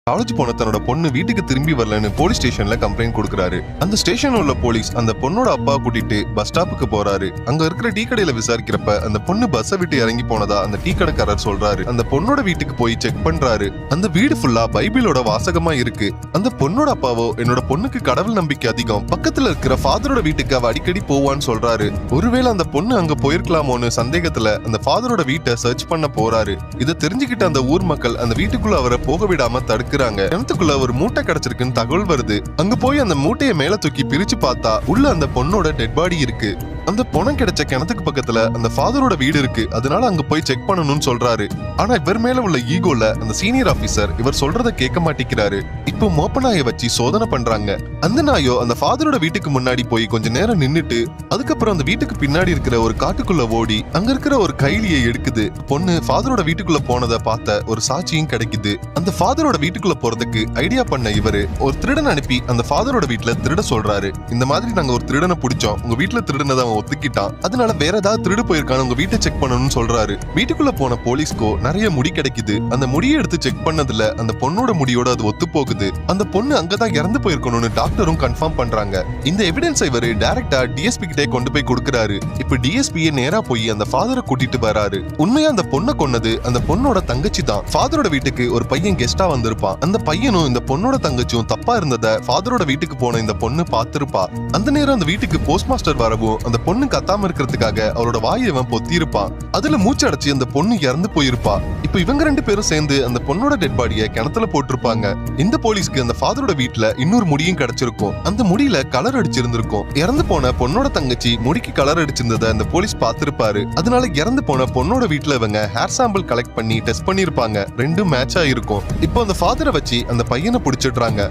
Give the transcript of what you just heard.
College போன தன்னோட பொண்ணு வீட்டுக்கு திரும்பி வரலன்னு போலீஸ் ஸ்டேஷன்ல கம்ப்ளைண்ட் கொடுக்கறாரு. அந்த ஸ்டேஷன்ல உள்ள போலீஸ் அந்த பொண்ணோட அப்பா கூட்டிட்டு பஸ் ஸ்டாப்புக்கு போறாரு. அங்க இருக்கிற டீ கடையில விசாரிக்கிறப்ப அந்த பொண்ணு பஸ்ஸை விட்டு இறங்கி போனதா அந்த டீ கடைக்காரர் சொல்றாரு. அந்த பொண்ணோட வீட்டுக்கு போய் செக் பண்றாரு. அந்த வீடு ஃபுல்லா பைபிளோட வாசகமா இருக்கு. அந்த பொண்ணோட அப்பாவோ என்னோட பொண்ணுக்கு கடவுள் நம்பிக்கை அதிகம், பக்கத்துல இருக்கிற ஃபாதரோட வீட்டுக்கு அவ அடிக்கடி போவான்னு சொல்றாரு. ஒருவேளை அந்த பொண்ணு அங்க போயிருக்கலாமோன்னு சந்தேகத்துல அந்த ஃபாதரோட வீட்டை சர்ச் பண்ண போறாரு. இதை தெரிஞ்சுக்கிட்ட அந்த ஊர் மக்கள் அந்த வீட்டுக்குள்ள அவரை போக விடாம கிணத்துக்குள்ள ஒரு மூட்டை கிடைச்சிருக்குன்னு தகவல் வருது. அங்க போய் அந்த மூட்டையை மேல தூக்கி பிரிச்சு பார்த்தா உள்ள அந்த பொண்ணோட டெட் பாடி இருக்கு. அந்த பொணம் கிடைச்ச கிணத்துக்கு பக்கத்துல அந்த ஃபாதரோட வீடு இருக்கு. அதனால அங்க போய் செக் பண்ணணும்னு சொல்றாரு. ஆனா இவர் மேல உள்ள ஈகோல அந்த சீனியர் ஆபீசர் இவர் சொல்றத கேட்க மாட்டேங்கிறாரு. இப்போ மோப்ப நாயை வச்சு சோதனை பண்றாங்க. அந்த நாயோ அந்த ஃபாதரோட வீட்டுக்கு முன்னாடி போய் கொஞ்ச நேரம் நின்னுட்டு அதுக்கப்புறம் அந்த வீட்டுக்கு பின்னாடி இருக்கிற ஒரு காட்டுக்குள்ள ஓடி அங்க இருக்கிற ஒரு கைலியை எடுக்குது. பொண்ணு ஃபாதரோட வீட்டுக்குள்ள போனதை பார்த்த ஒரு சாட்சியும் கிடைக்குது. அந்த ஃபாதரோட வீட்டுக்குள்ள போறதுக்கு ஐடியா பண்ண இவரு ஒரு திருடன் அனுப்பி அந்த ஃபாதரோட வீட்டுல திருட சொல்றாரு. இந்த மாதிரி நாங்க ஒரு திருடனை பிடிச்சோம், உங்க வீட்டுல திருடனதை ஒத்துக்கிட்டான், அதனால வேற ஏதாவது திருடு போயிருக்கான்னு உங்க வீட்டை செக் பண்ணணும்னு சொல்றாரு. வீட்டுக்குள்ள போன போலீஸ்கோ நிறைய முடி கிடைக்குது. அந்த முடியை எடுத்து செக் பண்ணதுல அந்த பொண்ணோட முடியோட அது ஒத்து போகுது. அந்த பொண்ணு அங்கதான் இறந்து போயிருக்கணும்னு டாக்டரும் கன்ஃபார்ம் பண்றாங்க. இந்த எவிடன்ஸ் இவரு டைரக்டா டிஎஸ்பி கிட்டே கொண்டு போய் கொடுக்கறாரு. இப்ப டிஎஸ்பியே நேரா போய் அந்த ஃபாதரை கூட்டிட்டு வராரு. உண்மையா அந்த பொண்ணை கொன்னது அந்த பொண்ணோட தங்கச்சி தான். ஃபாதரோட வீட்டுக்கு ஒரு பையன் கெஸ்டா வந்திருப்பான். அந்த பையனும் இந்த பொண்ணோட தங்கச்சியும் தப்பா இருந்தத ஃபாதரோட வீட்டுக்கு போன இந்த பொண்ணு பார்த்திருப்பா. அந்த நேரம் அந்த வீட்டுக்கு போஸ்ட் மாஸ்டர் வரவும் அந்த பொண்ணு கத்தாம இருக்கிறதுக்காக அவரோட வாயை அவன் பொத்தி இருப்பான். அதுல மூச்சு அடைச்சு அந்த பொண்ணு இறந்து போயிருப்பா. இப்ப இவங்க ரெண்டு பேரும் சேர்ந்து அந்த பொண்ணோட டெட் பாடியை கிணத்துல போட்டிருப்பாங்க. இந்த போலீஸ்க்கு அந்த ஃபாதரோட வீட்டுல இன்னொரு முடியும் கிடைச்சிருக்கும். அந்த முடியில கலர் அடிச்சிருந்திருக்கும். இறந்து போன பொண்ணோட தங்கச்சி முடிக்கு கலர் அடிச்சிருந்ததை அந்த போலீஸ் பார்த்திருப்பாரு. அதனால இறந்து போன பொண்ணோட வீட்டுல இவங்க ஹேர் சாம்பிள் கலெக்ட் பண்ணி டெஸ்ட் பண்ணிருப்பாங்க. ரெண்டும் மேட்ச் ஆயிருக்கும். இப்போ அந்த ஃபாதரை வச்சு அந்த பையனை பிடிச்சிடுறாங்க.